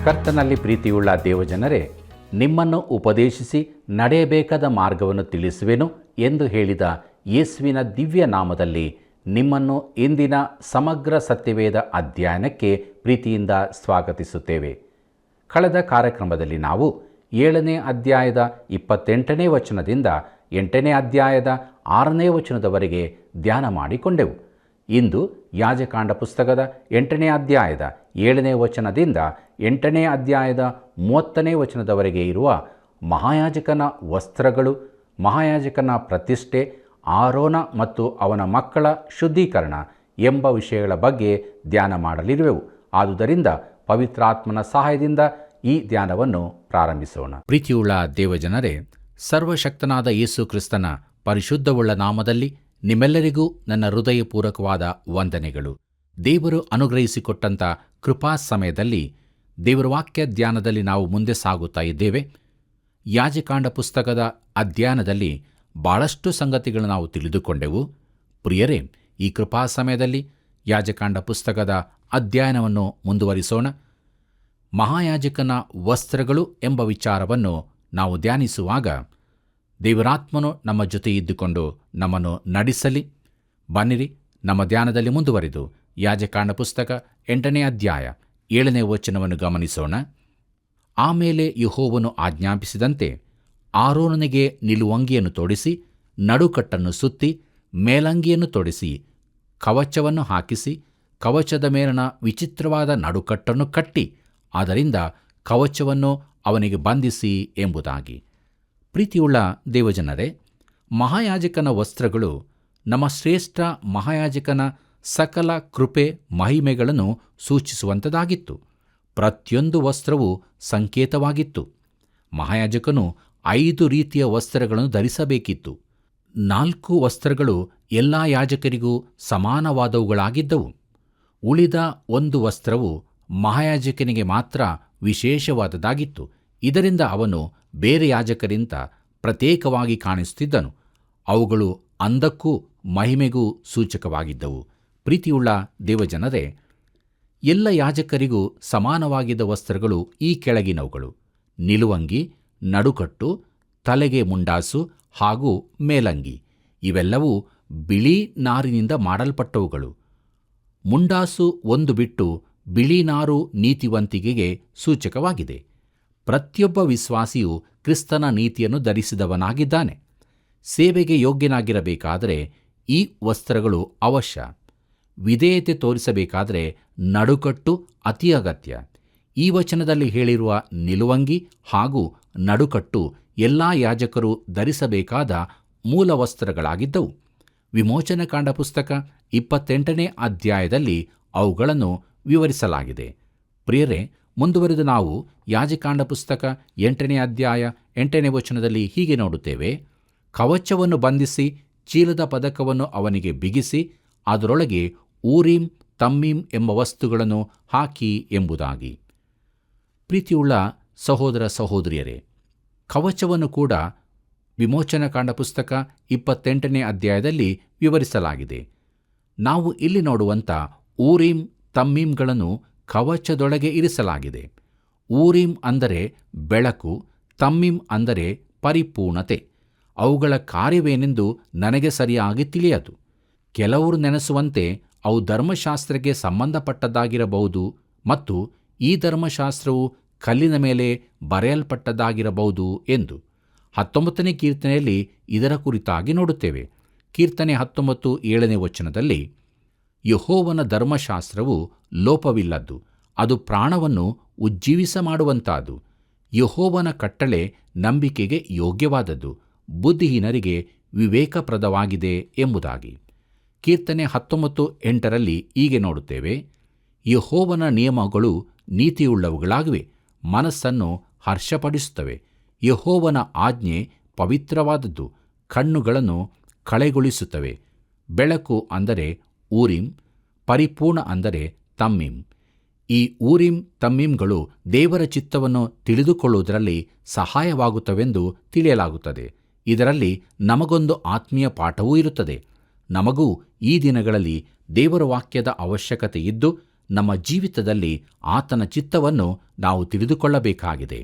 ಕರ್ತನಲ್ಲಿ ಪ್ರೀತಿಯುಳ್ಳ ದೇವಜನರೇ, ನಿಮ್ಮನ್ನು ಉಪದೇಶಿಸಿ ನಡೆಯಬೇಕಾದ ಮಾರ್ಗವನ್ನು ತಿಳಿಸುವೆನು ಎಂದು ಹೇಳಿದ ಯೇಸುವಿನ ದಿವ್ಯ ನಾಮದಲ್ಲಿ ನಿಮ್ಮನ್ನು ಇಂದಿನ ಸಮಗ್ರ ಸತ್ಯವೇದ ಅಧ್ಯಯನಕ್ಕೆ ಪ್ರೀತಿಯಿಂದ ಸ್ವಾಗತಿಸುತ್ತೇವೆ. ಕಳೆದ ಕಾರ್ಯಕ್ರಮದಲ್ಲಿ ನಾವು 7ನೇ ಅಧ್ಯಾಯದ 28ನೇ ವಚನದಿಂದ 8ನೇ ಅಧ್ಯಾಯದ 6ನೇ ವಚನದವರೆಗೆ ಧ್ಯಾನ ಮಾಡಿಕೊಂಡೆವು. ಇಂದು ಯಾಜಕಾಂಡ ಪುಸ್ತಕದ 8ನೇ ಅಧ್ಯಾಯದ 7ನೇ ವಚನದಿಂದ 8ನೇ ಅಧ್ಯಾಯದ 30ನೇ ವಚನದವರೆಗೆ ಇರುವ ಮಹಾಯಾಜಕನ ವಸ್ತ್ರಗಳು, ಮಹಾಯಾಜಕನ ಪ್ರತಿಷ್ಠೆ, ಆರೋನ ಮತ್ತು ಅವನ ಮಕ್ಕಳ ಶುದ್ಧೀಕರಣ ಎಂಬ ವಿಷಯಗಳ ಬಗ್ಗೆ ಧ್ಯಾನ ಮಾಡಲಿರುವೆವು. ಆದುದರಿಂದ ಪವಿತ್ರಾತ್ಮನ ಸಹಾಯದಿಂದ ಈ ಧ್ಯಾನವನ್ನು ಪ್ರಾರಂಭಿಸೋಣ. ಪ್ರೀತಿಯುಳ್ಳ ದೇವಜನರೇ, ಸರ್ವಶಕ್ತನಾದ ಯೇಸು ಕ್ರಿಸ್ತನ ಪರಿಶುದ್ಧವುಳ್ಳ ನಾಮದಲ್ಲಿ ನಿಮ್ಮೆಲ್ಲರಿಗೂ ನನ್ನ ಹೃದಯಪೂರ್ವಕವಾದ ವಂದನೆಗಳು. ದೇವರು ಅನುಗ್ರಹಿಸಿಕೊಟ್ಟಂಥ ಕೃಪಾ ಸಮಯದಲ್ಲಿ ದೇವರ ವಾಕ್ಯ ಧ್ಯಾನದಲ್ಲಿ ನಾವು ಮುಂದೆ ಸಾಗುತ್ತಾ ಇದ್ದೇವೆ. ಯಾಜಕಾಂಡ ಪುಸ್ತಕದ ಅಧ್ಯಯನದಲ್ಲಿ ಭಾಳಷ್ಟು ಸಂಗತಿಗಳನ್ನು ನಾವು ತಿಳಿದುಕೊಂಡೆವು. ಪ್ರಿಯರೇ, ಈ ಕೃಪಾ ಸಮಯದಲ್ಲಿ ಯಾಜಕಾಂಡ ಪುಸ್ತಕದ ಅಧ್ಯಯನವನ್ನು ಮುಂದುವರಿಸೋಣ. ಮಹಾಯಾಜಕನ ವಸ್ತ್ರಗಳು ಎಂಬ ವಿಚಾರವನ್ನು ನಾವು ಧ್ಯಾನಿಸುವಾಗ ದೇವರಾತ್ಮನು ನಮ್ಮ ಜೊತೆ ಇದ್ದುಕೊಂಡು ನಮ್ಮನ್ನು ನಡೆಸಲಿ. ಬನ್ನಿರಿ, ನಮ್ಮ ಧ್ಯಾನದಲ್ಲಿ ಮುಂದುವರಿದು ಯಾಜಕಾಂಡ ಪುಸ್ತಕ 8ನೇ ಅಧ್ಯಾಯ 7ನೇ ವಚನವನ್ನು ಗಮನಿಸೋಣ. ಆಮೇಲೆ ಯೆಹೋವನು ಆಜ್ಞಾಪಿಸಿದಂತೆ ಆರೋನನಿಗೆ ನಿಲುವಂಗಿಯನ್ನು ತೊಡಿಸಿ, ನಡುಕಟ್ಟನ್ನು ಸುತ್ತಿ, ಮೇಲಂಗಿಯನ್ನು ತೊಡಿಸಿ, ಕವಚವನ್ನು ಹಾಕಿಸಿ, ಕವಚದ ಮೇಲಣ ವಿಚಿತ್ರವಾದ ನಡುಕಟ್ಟನ್ನು ಕಟ್ಟಿ, ಅದರಿಂದ ಕವಚವನ್ನು ಅವನಿಗೆ ಬಂಧಿಸಿ ಎಂಬುದಾಗಿ. ಪ್ರೀತಿಯುಳ್ಳ ದೇವಜನರೇ, ಮಹಾಯಾಜಕನ ವಸ್ತ್ರಗಳು ನಮ್ಮ ಶ್ರೇಷ್ಠ ಮಹಾಯಾಜಕನ ಸಕಲ ಕೃಪೆ ಮಹಿಮೆಗಳನ್ನು ಸೂಚಿಸುವಂಥದ್ದಾಗಿತ್ತು. ಪ್ರತಿಯೊಂದು ವಸ್ತ್ರವೂ ಸಂಕೇತವಾಗಿತ್ತು. ಮಹಾಯಾಜಕನು 5 ರೀತಿಯ ವಸ್ತ್ರಗಳನ್ನು ಧರಿಸಬೇಕಿತ್ತು. 4 ವಸ್ತ್ರಗಳು ಎಲ್ಲ ಯಾಜಕರಿಗೂ ಸಮಾನವಾದವುಗಳಾಗಿದ್ದವು. ಉಳಿದ 1 ವಸ್ತ್ರವು ಮಹಾಯಾಜಕನಿಗೆ ಮಾತ್ರ ವಿಶೇಷವಾದದ್ದಾಗಿತ್ತು. ಇದರಿಂದ ಅವನು ಬೇರೆ ಯಾಜಕರಿಂದ ಪ್ರತ್ಯೇಕವಾಗಿ ಕಾಣಿಸುತ್ತಿದ್ದನು. ಅವುಗಳು ಅಂದಕ್ಕೂ ಮಹಿಮೆಗೂ ಸೂಚಕವಾಗಿದ್ದವು. ಪ್ರೀತಿಯುಳ್ಳ ದೇವಜನರೇ, ಎಲ್ಲ ಯಾಜಕರಿಗೂ ಸಮಾನವಾಗಿದ್ದ ವಸ್ತ್ರಗಳು ಈ ಕೆಳಗಿನವುಗಳು: ನಿಲುವಂಗಿ, ನಡುಕಟ್ಟು, ತಲೆಗೆ ಮುಂಡಾಸು ಹಾಗೂ ಮೇಲಂಗಿ. ಇವೆಲ್ಲವೂ ಬಿಳಿ ನಾರಿನಿಂದ ಮಾಡಲ್ಪಟ್ಟವುಗಳು. ಮುಂಡಾಸು ಒಂದು ಬಿಟ್ಟು ಬಿಳಿ ನಾರು ನೀತಿವಂತಿಕೆಗೆ ಸೂಚಕವಾಗಿದೆ. ಪ್ರತಿಯೊಬ್ಬ ವಿಶ್ವಾಸಿಯು ಕ್ರಿಸ್ತನ ನೀತಿಯನ್ನು ಧರಿಸಿದವನಾಗಿದ್ದಾನೆ. ಸೇವೆಗೆ ಯೋಗ್ಯನಾಗಿರಬೇಕಾದರೆ ಈ ವಸ್ತ್ರಗಳು ಅವಶ್ಯ. ವಿಧೇಯತೆ ತೋರಿಸಬೇಕಾದರೆ ನಡುಕಟ್ಟು ಅತಿ ಅಗತ್ಯ. ಈ ವಚನದಲ್ಲಿ ಹೇಳಿರುವ ನಿಲುವಂಗಿ ಹಾಗೂ ನಡುಕಟ್ಟು ಎಲ್ಲ ಯಾಜಕರು ಧರಿಸಬೇಕಾದ ಮೂಲ ವಸ್ತ್ರಗಳಾಗಿದ್ದವು. ವಿಮೋಚನಕಾಂಡ ಪುಸ್ತಕ 28ನೇ ಅಧ್ಯಾಯದಲ್ಲಿ ಅವುಗಳನ್ನು ವಿವರಿಸಲಾಗಿದೆ. ಪ್ರಿಯರೇ, ಮುಂದುವರೆದು ನಾವು ಯಾಜಕಾಂಡ ಪುಸ್ತಕ 8ನೇ ಅಧ್ಯಾಯ 8ನೇ ವಚನದಲ್ಲಿ ಹೀಗೆ ನೋಡುತ್ತೇವೆ: ಕವಚವನ್ನು ಬಂಧಿಸಿ, ಚೀಲದ ಪದಕವನ್ನು ಅವನಿಗೆ ಬಿಗಿಸಿ, ಅದರೊಳಗೆ ಊರೀಮ್ ತಮ್ಮೀಮ್ ಎಂಬ ವಸ್ತುಗಳನ್ನು ಹಾಕಿ ಎಂಬುದಾಗಿ. ಪ್ರೀತಿಯುಳ್ಳ ಸಹೋದರ ಸಹೋದರಿಯರೇ, ಕವಚವನ್ನು ಕೂಡ ವಿಮೋಚನಕಾಂಡ ಪುಸ್ತಕ 28ನೇ ಅಧ್ಯಾಯದಲ್ಲಿ ವಿವರಿಸಲಾಗಿದೆ. ನಾವು ಇಲ್ಲಿ ನೋಡುವಂಥ ಊರೀಮ್ ತಮ್ಮೀಮ್ಗಳನ್ನು ಕವಚದೊಳಗೆ ಇರಿಸಲಾಗಿದೆ. ಊರೀಮ್ ಅಂದರೆ ಬೆಳಕು, ತಮ್ಮೀಮ್ ಅಂದರೆ ಪರಿಪೂರ್ಣತೆ. ಅವುಗಳ ಕಾರ್ಯವೇನೆಂದು ನನಗೆ ಸರಿಯಾಗಿ ತಿಳಿಯದು. ಕೆಲವರು ನೆನೆಸುವಂತೆ ಅವು ಧರ್ಮಶಾಸ್ತ್ರಕ್ಕೆ ಸಂಬಂಧಪಟ್ಟದ್ದಾಗಿರಬಹುದು ಮತ್ತು ಈ ಧರ್ಮಶಾಸ್ತ್ರವು ಕಲ್ಲಿನ ಮೇಲೆ ಬರೆಯಲ್ಪಟ್ಟದ್ದಾಗಿರಬಹುದು ಎಂದು. 19ನೇ ಕೀರ್ತನೆಯಲ್ಲಿ ಇದರ ಕುರಿತಾಗಿ ನೋಡುತ್ತೇವೆ. ಕೀರ್ತನೆ 19 7ನೇ ವಚನದಲ್ಲಿ, ಯೆಹೋವನ ಧರ್ಮಶಾಸ್ತ್ರವು ಲೋಪವಿಲ್ಲದ್ದು, ಅದು ಪ್ರಾಣವನ್ನು ಉಜ್ಜೀವಿಸ ಮಾಡುವಂತಾದು. ಯೆಹೋವನ ಕಟ್ಟಳೆ ನಂಬಿಕೆಗೆ ಯೋಗ್ಯವಾದದ್ದು, ಬುದ್ಧಿಹೀನರಿಗೆ ವಿವೇಕಪ್ರದವಾಗಿದೆ ಎಂಬುದಾಗಿ. ಕೀರ್ತನೆ 19:8ರಲ್ಲಿ ಹೀಗೆ ನೋಡುತ್ತೇವೆ: ಯೆಹೋವನ ನಿಯಮಗಳು ನೀತಿಯುಳ್ಳವುಗಳಾಗಿವೆ, ಮನಸ್ಸನ್ನು ಹರ್ಷಪಡಿಸುತ್ತವೆ. ಯೆಹೋವನ ಆಜ್ಞೆ ಪವಿತ್ರವಾದದ್ದು, ಕಣ್ಣುಗಳನ್ನು ಕಳೆಗೊಳಿಸುತ್ತವೆ. ಬೆಳಕು ಅಂದರೆ ಊರೀಮ್, ಪರಿಪೂರ್ಣ ಅಂದರೆ ತಮ್ಮೀಮ್. ಈ ಊರೀಮ್ ತಮ್ಮೀಮ್ಗಳು ದೇವರ ಚಿತ್ತವನ್ನು ತಿಳಿದುಕೊಳ್ಳುವುದರಲ್ಲಿ ಸಹಾಯವಾಗುತ್ತವೆಂದು ತಿಳಿಯಲಾಗುತ್ತದೆ. ಇದರಲ್ಲಿ ನಮಗೊಂದು ಆತ್ಮೀಯ ಪಾಠವೂ ಇರುತ್ತದೆ. ನಮಗೂ ಈ ದಿನಗಳಲ್ಲಿ ದೇವರ ವಾಕ್ಯದ ಅವಶ್ಯಕತೆ ಇದ್ದು, ನಮ್ಮ ಜೀವಿತದಲ್ಲಿ ಆತನ ಚಿತ್ತವನ್ನು ನಾವು ತಿಳಿದುಕೊಳ್ಳಬೇಕಾಗಿದೆ.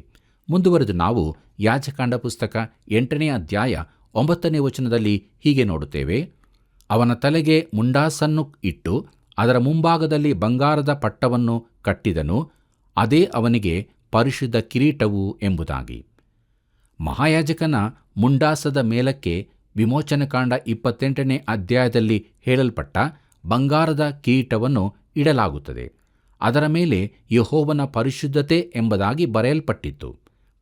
ಮುಂದುವರೆದು ನಾವು ಯಾಜಕಾಂಡ ಪುಸ್ತಕ 8ನೇ ಅಧ್ಯಾಯ 9ನೇ ವಚನದಲ್ಲಿ ಹೀಗೆ ನೋಡುತ್ತೇವೆ. ಅವನ ತಲೆಗೆ ಮುಂಡಾಸನ್ನು ಇಟ್ಟು ಅದರ ಮುಂಭಾಗದಲ್ಲಿ ಬಂಗಾರದ ಪಟ್ಟವನ್ನು ಕಟ್ಟಿದನು, ಅದೇ ಅವನಿಗೆ ಪರಿಶುದ್ಧ ಕಿರೀಟವು ಎಂಬುದಾಗಿ. ಮಹಾಯಾಜಕನ ಮುಂಡಾಸದ ಮೇಲಕ್ಕೆ ವಿಮೋಚನಕಾಂಡ 28ನೇ ಅಧ್ಯಾಯದಲ್ಲಿ ಹೇಳಲ್ಪಟ್ಟ ಬಂಗಾರದ ಕಿರೀಟವನ್ನು ಇಡಲಾಗುತ್ತದೆ. ಅದರ ಮೇಲೆ ಯೆಹೋವನ ಪರಿಶುದ್ಧತೆ ಎಂಬುದಾಗಿ ಬರೆಯಲ್ಪಟ್ಟಿತ್ತು.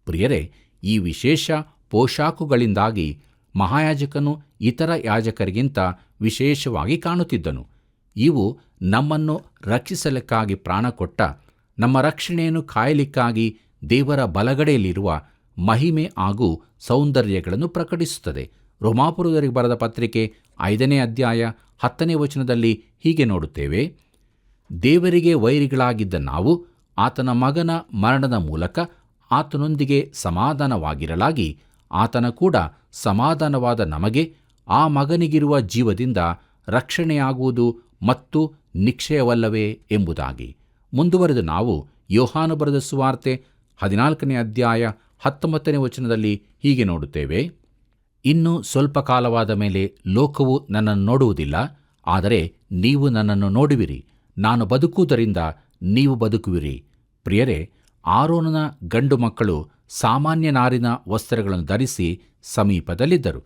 ಪ್ರಿಯರೇ, ಈ ವಿಶೇಷ ಪೋಷಾಕುಗಳಿಂದಾಗಿ ಮಹಾಯಾಜಕನು ಇತರ ಯಾಜಕರಿಗಿಂತ ವಿಶೇಷವಾಗಿ ಕಾಣುತ್ತಿದ್ದನು. ಇವು ನಮ್ಮನ್ನು ರಕ್ಷಿಸಲಿಕ್ಕಾಗಿ ಪ್ರಾಣ ಕೊಟ್ಟ, ನಮ್ಮ ರಕ್ಷಣೆಯನ್ನು ಕಾಯಲಿಕ್ಕಾಗಿ ದೇವರ ಬಲಗಡೆಯಲ್ಲಿರುವ ಮಹಿಮೆ ಹಾಗೂ ಸೌಂದರ್ಯಗಳನ್ನು ಪ್ರಕಟಿಸುತ್ತದೆ. ರೋಮಾಪುರದವರಿಗೆ ಬರೆದ ಪತ್ರಿಕೆ 5ನೇ ಅಧ್ಯಾಯ 10ನೇ ವಚನದಲ್ಲಿ ಹೀಗೆ ನೋಡುತ್ತೇವೆ. ದೇವರಿಗೆ ವೈರಿಗಳಾಗಿದ್ದ ನಾವು ಆತನ ಮಗನ ಮರಣದ ಮೂಲಕ ಆತನೊಂದಿಗೆ ಸಮಾಧಾನವಾಗಿರಲಾಗಿ, ಆತನ ಕೂಡ ಸಮಾಧಾನವಾದ ನಮಗೆ ಆ ಮಗನಿಗಿರುವ ಜೀವದಿಂದ ರಕ್ಷಣೆಯಾಗುವುದು ಮತ್ತು ನಿಶ್ಚಯವಲ್ಲವೇ ಎಂಬುದಾಗಿ. ಮುಂದುವರೆದು ನಾವು ಯೋಹಾನ ಬರೆದ ಸುವಾರ್ತೆ 14ನೇ ಅಧ್ಯಾಯ 19ನೇ ವಚನದಲ್ಲಿ ಹೀಗೆ ನೋಡುತ್ತೇವೆ. ಇನ್ನು ಸ್ವಲ್ಪ ಕಾಲವಾದ ಮೇಲೆ ಲೋಕವು ನನ್ನನ್ನು ನೋಡುವುದಿಲ್ಲ, ಆದರೆ ನೀವು ನನ್ನನ್ನು ನೋಡುವಿರಿ. ನಾನು ಬದುಕುವುದರಿಂದ ನೀವು ಬದುಕುವಿರಿ. ಪ್ರಿಯರೇ, ಆರೋನನ ಗಂಡು ಮಕ್ಕಳು ಸಾಮಾನ್ಯ ನಾರಿನ ವಸ್ತ್ರಗಳನ್ನು ಧರಿಸಿ ಸಮೀಪದಲ್ಲಿದ್ದರು.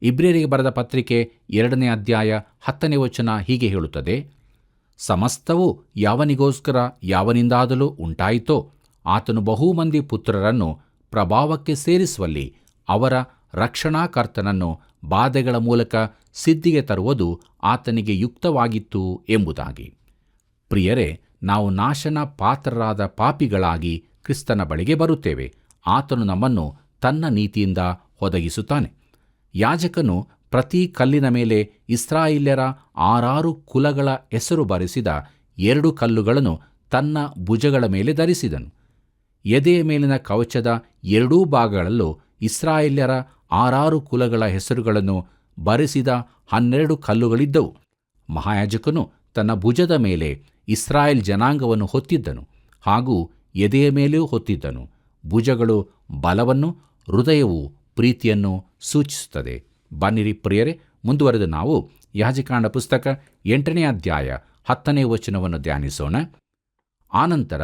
ಇಬ್ರಿಯರಿಗೆ ಬರೆದ ಪತ್ರಿಕೆ 2ನೇ ಅಧ್ಯಾಯ 10ನೇ ವಚನ ಹೀಗೆ ಹೇಳುತ್ತದೆ. ಸಮಸ್ತವೂ ಯಾವನಿಗೋಸ್ಕರ ಯಾವನಿಂದಾದಲೂ ಉಂಟಾಯಿತೋ ಆತನು ಬಹುಮಂದಿ ಪುತ್ರರನ್ನು ಪ್ರಭಾವಕ್ಕೆ ಸೇರಿಸುವಲ್ಲಿ ಅವರ ರಕ್ಷಣಾಕರ್ತನನ್ನು ಬಾಧೆಗಳ ಮೂಲಕ ಸಿದ್ಧಿಗೆ ತರುವುದು ಆತನಿಗೆ ಯುಕ್ತವಾಗಿತ್ತು ಎಂಬುದಾಗಿ. ಪ್ರಿಯರೇ, ನಾವು ನಾಶನ ಪಾತ್ರರಾದ ಪಾಪಿಗಳಾಗಿ ಕ್ರಿಸ್ತನ ಬಳಿಗೆ ಬರುತ್ತೇವೆ. ಆತನು ನಮ್ಮನ್ನು ತನ್ನ ನೀತಿಯಿಂದ ಒದಗಿಸುತ್ತಾನೆ. ಯಾಜಕನು ಪ್ರತಿ ಕಲ್ಲಿನ ಮೇಲೆ ಇಸ್ರಾಯೇಲ್ಯರ 6 ಕುಲಗಳ ಹೆಸರು ಬರೆಸಿದ 2 ಕಲ್ಲುಗಳನ್ನು ತನ್ನ ಭುಜಗಳ ಮೇಲೆ ಧರಿಸಿದನು. ಎದೆಯ ಮೇಲಿನ ಕವಚದ 2 ಭಾಗಗಳಲ್ಲೂ ಇಸ್ರಾಯೇಲ್ಯರ 6 ಕುಲಗಳ ಹೆಸರುಗಳನ್ನು ಬರೆಸಿದ 12 ಕಲ್ಲುಗಳಿದ್ದವು. ಮಹಾಯಾಜಕನು ತನ್ನ ಭುಜದ ಮೇಲೆ ಇಸ್ರಾಯೇಲ್ ಜನಾಂಗವನ್ನು ಹೊತ್ತಿದ್ದನು ಹಾಗೂ ಎದೆಯ ಮೇಲೆಯೂ ಹೊತ್ತಿದ್ದನು. ಭುಜಗಳು ಬಲವನ್ನು, ಹೃದಯವು ಪ್ರೀತಿಯನ್ನು ಸೂಚಿಸುತ್ತದೆ. ಬನ್ನಿರಿ ಪ್ರಿಯರೇ, ಮುಂದುವರೆದು ನಾವು ಯಾಜಕಾಂಡ ಪುಸ್ತಕ 8ನೇ ಅಧ್ಯಾಯ 10ನೇ ವಚನವನ್ನು ಧ್ಯಾನಿಸೋಣ. ಆನಂತರ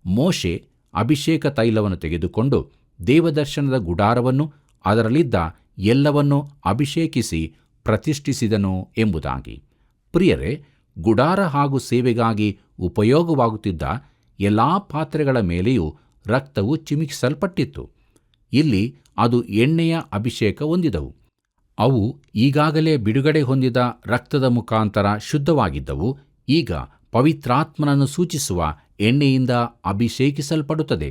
ಮೋಶೆ ಅಭಿಷೇಕ ತೈಲವನ್ನು ತೆಗೆದುಕೊಂಡು ದೇವದರ್ಶನದ ಗುಡಾರವನ್ನು ಅದರಲ್ಲಿದ್ದ ಎಲ್ಲವನ್ನೂ ಅಭಿಷೇಕಿಸಿ ಪ್ರತಿಷ್ಠಿಸಿದನು ಎಂಬುದಾಗಿ. ಪ್ರಿಯರೇ, ಗುಡಾರ ಹಾಗೂ ಸೇವೆಗಾಗಿ ಉಪಯೋಗವಾಗುತ್ತಿದ್ದ ಎಲ್ಲ ಪಾತ್ರೆಗಳ ಮೇಲೆಯೂ ರಕ್ತವು ಚಿಮುಕಿಸಲ್ಪಟ್ಟಿತ್ತು. ಇಲ್ಲಿ ಅದು ಎಣ್ಣೆಯ ಅಭಿಷೇಕ ಹೊಂದಿದವು. ಅವು ಈಗಾಗಲೇ ಬಿಡುಗಡೆ ಹೊಂದಿದ ರಕ್ತದ ಮುಖಾಂತರ ಶುದ್ಧವಾಗಿದ್ದವು. ಈಗ ಪವಿತ್ರಾತ್ಮನನ್ನು ಸೂಚಿಸುವ ಎಣ್ಣೆಯಿಂದ ಅಭಿಷೇಕಿಸಲ್ಪಡುತ್ತದೆ.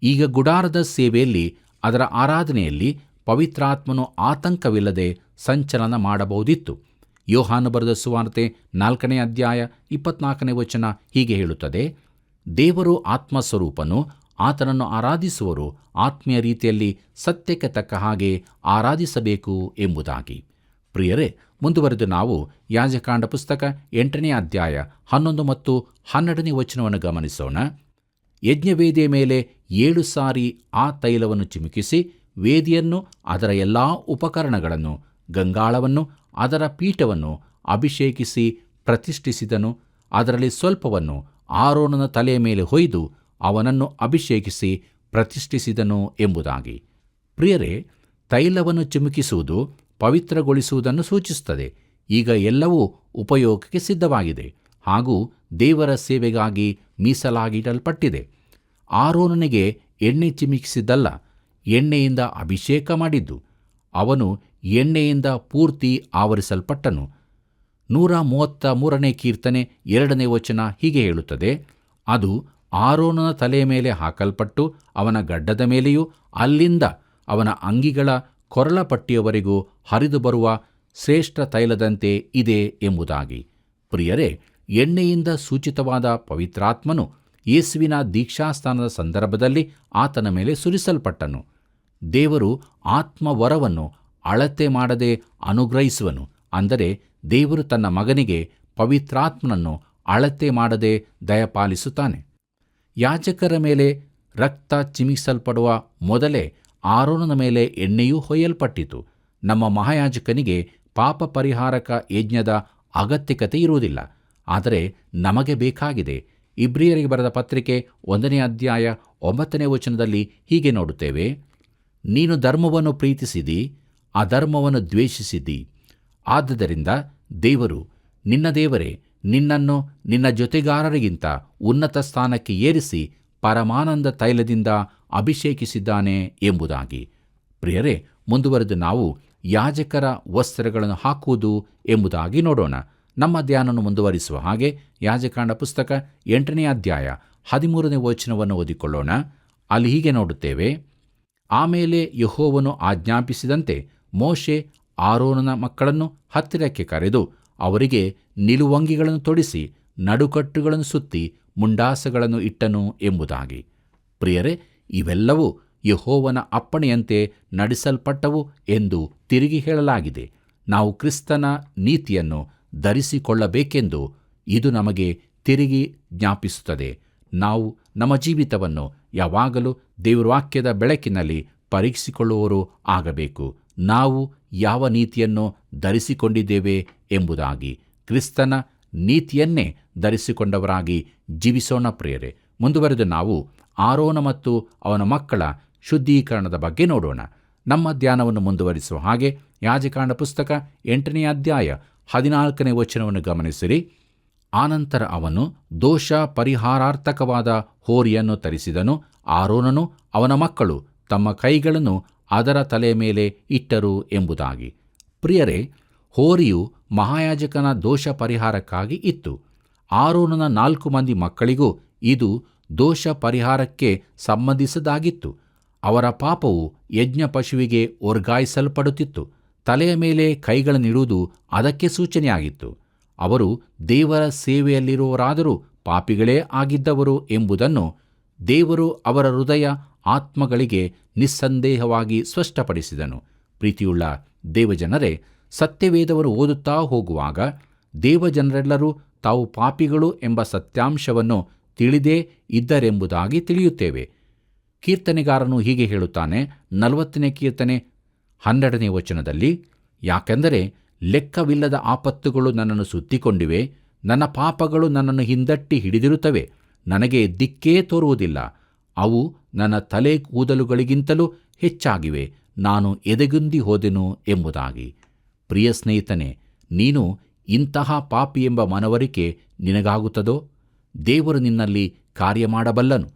ಈಗ ಗುಡಾರದ ಸೇವೆಯಲ್ಲಿ, ಅದರ ಆರಾಧನೆಯಲ್ಲಿ ಪವಿತ್ರಾತ್ಮನು ಆತಂಕವಿಲ್ಲದೆ ಸಂಚಲನ ಮಾಡಬಹುದಿತ್ತು. ಯೋಹಾನ ಬರೆದ ಸುವಾರ್ತೆ 4ನೇ ಅಧ್ಯಾಯ 24ನೇ ವಚನ ಹೀಗೆ ಹೇಳುತ್ತದೆ. ದೇವರು ಆತ್ಮಸ್ವರೂಪನು, ಆತನನ್ನು ಆರಾಧಿಸುವರು ಆತ್ಮೀಯ ರೀತಿಯಲ್ಲಿ ಸತ್ಯಕ್ಕೆ ತಕ್ಕ ಹಾಗೆ ಆರಾಧಿಸಬೇಕು ಎಂಬುದಾಗಿ. ಪ್ರಿಯರೇ, ಮುಂದುವರೆದು ನಾವು ಯಾಜಕಾಂಡ ಪುಸ್ತಕ 8ನೇ ಅಧ್ಯಾಯ 11 ಮತ್ತು 12ನೇ ವಚನವನ್ನು ಗಮನಿಸೋಣ. ಯಜ್ಞವೇದಿಯ ಮೇಲೆ 7 ಸಾರಿ ಆ ತೈಲವನ್ನು ಚಿಮುಕಿಸಿ ವೇದಿಯನ್ನು, ಅದರ ಎಲ್ಲ ಉಪಕರಣಗಳನ್ನು, ಗಂಗಾಳವನ್ನು, ಅದರ ಪೀಠವನ್ನು ಅಭಿಷೇಕಿಸಿ ಪ್ರತಿಷ್ಠಿಸಿದನು. ಅದರಲ್ಲಿ ಸ್ವಲ್ಪವನ್ನು ಆರೋನನ ತಲೆಯ ಮೇಲೆ ಹೊಯ್ದು ಅವನನ್ನು ಅಭಿಷೇಕಿಸಿ ಪ್ರತಿಷ್ಠಿಸಿದನು ಎಂಬುದಾಗಿ. ಪ್ರಿಯರೇ, ತೈಲವನ್ನು ಚಿಮುಕಿಸುವುದು ಪವಿತ್ರಗೊಳಿಸುವುದನ್ನು ಸೂಚಿಸುತ್ತದೆ. ಈಗ ಎಲ್ಲವೂ ಉಪಯೋಗಕ್ಕೆ ಸಿದ್ಧವಾಗಿದೆ ಹಾಗೂ ದೇವರ ಸೇವೆಗಾಗಿ ಮೀಸಲಾಗಿಡಲ್ಪಟ್ಟಿದೆ. ಆರೋನನಿಗೆ ಎಣ್ಣೆ ಚಿಮುಕಿಸಿದ್ದಲ್ಲ, ಎಣ್ಣೆಯಿಂದ ಅಭಿಷೇಕ ಮಾಡಿದ್ದು. ಅವನು ಎಣ್ಣೆಯಿಂದ ಪೂರ್ತಿ ಆವರಿಸಲ್ಪಟ್ಟನು. 133ನೇ ಕೀರ್ತನೆ 2ನೇ ವಚನ ಹೀಗೆ ಹೇಳುತ್ತದೆ. ಅದು ಆರೋನನ ತಲೆಯ ಮೇಲೆ ಹಾಕಲ್ಪಟ್ಟು ಅವನ ಗಡ್ಡದ ಮೇಲೆಯೂ ಅಲ್ಲಿಂದ ಅವನ ಅಂಗಿಗಳ ಕೊರಳಪಟ್ಟಿಯವರೆಗೂ ಹರಿದು ಬರುವ ಶ್ರೇಷ್ಠ ತೈಲದಂತೆ ಇದೆ ಎಂಬುದಾಗಿ. ಪ್ರಿಯರೇ, ಎಣ್ಣೆಯಿಂದ ಸೂಚಿತವಾದ ಪವಿತ್ರಾತ್ಮನು ಯೇಸುವಿನ ದೀಕ್ಷಾಸ್ನಾನದ ಸಂದರ್ಭದಲ್ಲಿ ಆತನ ಮೇಲೆ ಸುರಿಸಲ್ಪಟ್ಟನು. ದೇವರು ಆತ್ಮವರವನ್ನು ಅಳತೆ ಮಾಡದೆ ಅನುಗ್ರಹಿಸುವನು. ಅಂದರೆ ದೇವರು ತನ್ನ ಮಗನಿಗೆ ಪವಿತ್ರಾತ್ಮನನ್ನು ಅಳತೆ ಮಾಡದೆ ದಯಪಾಲಿಸುತ್ತಾನೆ. ಯಾಜಕರ ಮೇಲೆ ರಕ್ತ ಚಿಮಿಸಲ್ಪಡುವ ಮೊದಲೇ ಆರೋನನ ಮೇಲೆ ಎಣ್ಣೆಯೂ ಹೊಯ್ಯಲ್ಪಟ್ಟಿತು. ನಮ್ಮ ಮಹಾಯಾಜಕನಿಗೆ ಪಾಪ ಪರಿಹಾರಕ ಯಜ್ಞದ ಅಗತ್ಯಕತೆ ಇರುವುದಿಲ್ಲ, ಆದರೆ ನಮಗೆ ಬೇಕಾಗಿದೆ. ಇಬ್ರಿಯರಿಗೆ ಬರೆದ ಪತ್ರಿಕೆ 1ನೇ ಅಧ್ಯಾಯ 9ನೇ ವಚನದಲ್ಲಿ ಹೀಗೆ ನೋಡುತ್ತೇವೆ: ನೀನು ಧರ್ಮವನ್ನು ಪ್ರೀತಿಸಿದಿ, ಅಧರ್ಮವನ್ನು ದ್ವೇಷಿಸಿದಿ. ಆದುದರಿಂದ ದೇವರು, ನಿನ್ನ ದೇವರೇ ನಿನ್ನನ್ನು ನಿನ್ನ ಜೊತೆಗಾರರಿಗಿಂತ ಉನ್ನತ ಸ್ಥಾನಕ್ಕೆ ಏರಿಸಿ ಪರಮಾನಂದ ತೈಲದಿಂದ ಅಭಿಷೇಕಿಸಿದ್ದಾನೆ ಎಂಬುದಾಗಿ. ಪ್ರಿಯರೇ, ಮುಂದುವರೆದು ನಾವು ಯಾಜಕರ ವಸ್ತ್ರಗಳನ್ನು ಹಾಕುವುದು ಎಂಬುದಾಗಿ ನೋಡೋಣ. ನಮ್ಮ ಧ್ಯಾನವನ್ನು ಮುಂದುವರಿಸುವ ಹಾಗೆ ಯಾಜಕಾಂಡ ಪುಸ್ತಕ 8ನೇ ಅಧ್ಯಾಯ 13ನೇ ವಚನವನ್ನು ಓದಿಕೊಳ್ಳೋಣ. ಅಲ್ಲಿ ಹೀಗೆ ನೋಡುತ್ತೇವೆ: ಆಮೇಲೆ ಯೆಹೋವನು ಆಜ್ಞಾಪಿಸಿದಂತೆ ಮೋಶೆ ಆರೋನನ ಮಕ್ಕಳನ್ನು ಹತ್ತಿರಕ್ಕೆ ಕರೆದು ಅವರಿಗೆ ನಿಲುವಂಗಿಗಳನ್ನು ತೊಡಿಸಿ ನಡುಕಟ್ಟುಗಳನ್ನು ಸುತ್ತಿ ಮುಂಡಾಸಗಳನ್ನು ಇಟ್ಟನು ಎಂಬುದಾಗಿ. ಪ್ರಿಯರೇ, ಇವೆಲ್ಲವೂ ಯೆಹೋವನ ಅಪ್ಪಣೆಯಂತೆ ನಡೆಸಲ್ಪಟ್ಟವು ಎಂದು ತಿರುಗಿ ಹೇಳಲಾಗಿದೆ. ನಾವು ಕ್ರಿಸ್ತನ ನೀತಿಯನ್ನು ಧರಿಸಿಕೊಳ್ಳಬೇಕೆಂದು ಇದು ನಮಗೆ ತಿರುಗಿ ಜ್ಞಾಪಿಸುತ್ತದೆ. ನಾವು ನಮ್ಮ ಜೀವಿತವನ್ನು ಯಾವಾಗಲೂ ದೇವರ ವಾಕ್ಯದ ಬೆಳಕಿನಲ್ಲಿ ಪರೀಕ್ಷಿಸಿಕೊಳ್ಳುವವರು ಆಗಬೇಕು. ನಾವು ಯಾವ ನೀತಿಯನ್ನು ಧರಿಸಿಕೊಂಡಿದ್ದೇವೆ ಎಂಬುದಾಗಿ. ಕ್ರಿಸ್ತನ ನೀತಿಯನ್ನೇ ಧರಿಸಿಕೊಂಡವರಾಗಿ ಜೀವಿಸೋಣ ಪ್ರಿಯರೇ. ಮುಂದುವರೆದು ನಾವು ಆರೋನ ಮತ್ತು ಅವನ ಮಕ್ಕಳ ಶುದ್ಧೀಕರಣದ ಬಗ್ಗೆ ನೋಡೋಣ. ನಮ್ಮ ಧ್ಯಾನವನ್ನು ಮುಂದುವರಿಸುವ ಹಾಗೆ ಯಾಜಕಾಂಡ ಪುಸ್ತಕ 8ನೇ ಅಧ್ಯಾಯ 14ನೇ ವಚನವನ್ನು ಗಮನಿಸಿರಿ. ಆನಂತರ ಅವನು ದೋಷ ಪರಿಹಾರಾರ್ಥಕವಾದ ಹೋರಿಯನ್ನು ತರಿಸಿದನು. ಆರೋನನು ಅವನ ಮಕ್ಕಳು ತಮ್ಮ ಕೈಗಳನ್ನು ಅದರ ತಲೆಯ ಮೇಲೆ ಇಟ್ಟರು ಎಂಬುದಾಗಿ. ಪ್ರಿಯರೇ, ಹೋರಿಯು ಮಹಾಯಾಜಕನ ದೋಷ ಪರಿಹಾರಕ್ಕಾಗಿ ಇತ್ತು. ಆರೋನನ 4 ಮಂದಿ ಮಕ್ಕಳಿಗೂ ಇದು ದೋಷ ಪರಿಹಾರಕ್ಕೆ ಸಂಬಂಧಿಸಿದಾಗಿತ್ತು. ಅವರ ಪಾಪವು ಯಜ್ಞ ಪಶುವಿಗೆ ವರ್ಗಾಯಿಸಲ್ಪಡುತ್ತಿತ್ತು. ತಲೆಯ ಮೇಲೆ ಕೈಗಳನ್ನಿಡುವುದು ಅದಕ್ಕೆ ಸೂಚನೆಯಾಗಿತ್ತು. ಅವರು ದೇವರ ಸೇವೆಯಲ್ಲಿರುವವರಾದರೂ ಪಾಪಿಗಳೇ ಆಗಿದ್ದವರು ಎಂಬುದನ್ನು ದೇವರು ಅವರ ಹೃದಯ ಆತ್ಮಗಳಿಗೆ ನಿಸ್ಸಂದೇಹವಾಗಿ ಸ್ಪಷ್ಟಪಡಿಸಿದನು. ಪ್ರೀತಿಯುಳ್ಳ ದೇವಜನರೇ, ಸತ್ಯವೇದವನ್ನು ಓದುತ್ತಾ ಹೋಗುವಾಗ ದೇವಜನರೆಲ್ಲರೂ ತಾವು ಪಾಪಿಗಳು ಎಂಬ ಸತ್ಯಾಂಶವನ್ನು ತಿಳಿದೇ ಇದ್ದರೆಂಬುದಾಗಿ ತಿಳಿಯುತ್ತೇವೆ. ಕೀರ್ತನೆಗಾರನು ಹೀಗೆ ಹೇಳುತ್ತಾನೆ, 40ನೇ ಕೀರ್ತನೆ 12ನೇ ವಚನದಲ್ಲಿ: ಯಾಕೆಂದರೆ ಲೆಕ್ಕವಿಲ್ಲದ ಆಪತ್ತುಗಳು ನನ್ನನ್ನು ಸುತ್ತಿಕೊಂಡಿವೆ, ನನ್ನ ಪಾಪಗಳು ನನ್ನನ್ನು ಹಿಂದಟ್ಟಿ ಹಿಡಿದಿರುತ್ತವೆ, ನನಗೆ ದಿಕ್ಕೇ ತೋರುವುದಿಲ್ಲ. ಅವು ನನ್ನ ತಲೆ ಕೂದಲುಗಳಿಗಿಂತಲೂ ಹೆಚ್ಚಾಗಿವೆ, ನಾನು ಎದೆಗುಂದಿ ಹೋದೆನು ಎಂಬುದಾಗಿ. ಪ್ರಿಯ ಸ್ನೇಹಿತನೇ, ನೀನು ಇಂತಹ ಪಾಪಿ ಎಂಬ ಮನವರಿಕೆ ನಿನಗಾಗುತ್ತದೋ? ದೇವರು ನಿನ್ನಲ್ಲಿ ಕಾರ್ಯ ಮಾಡಬಲ್ಲನು.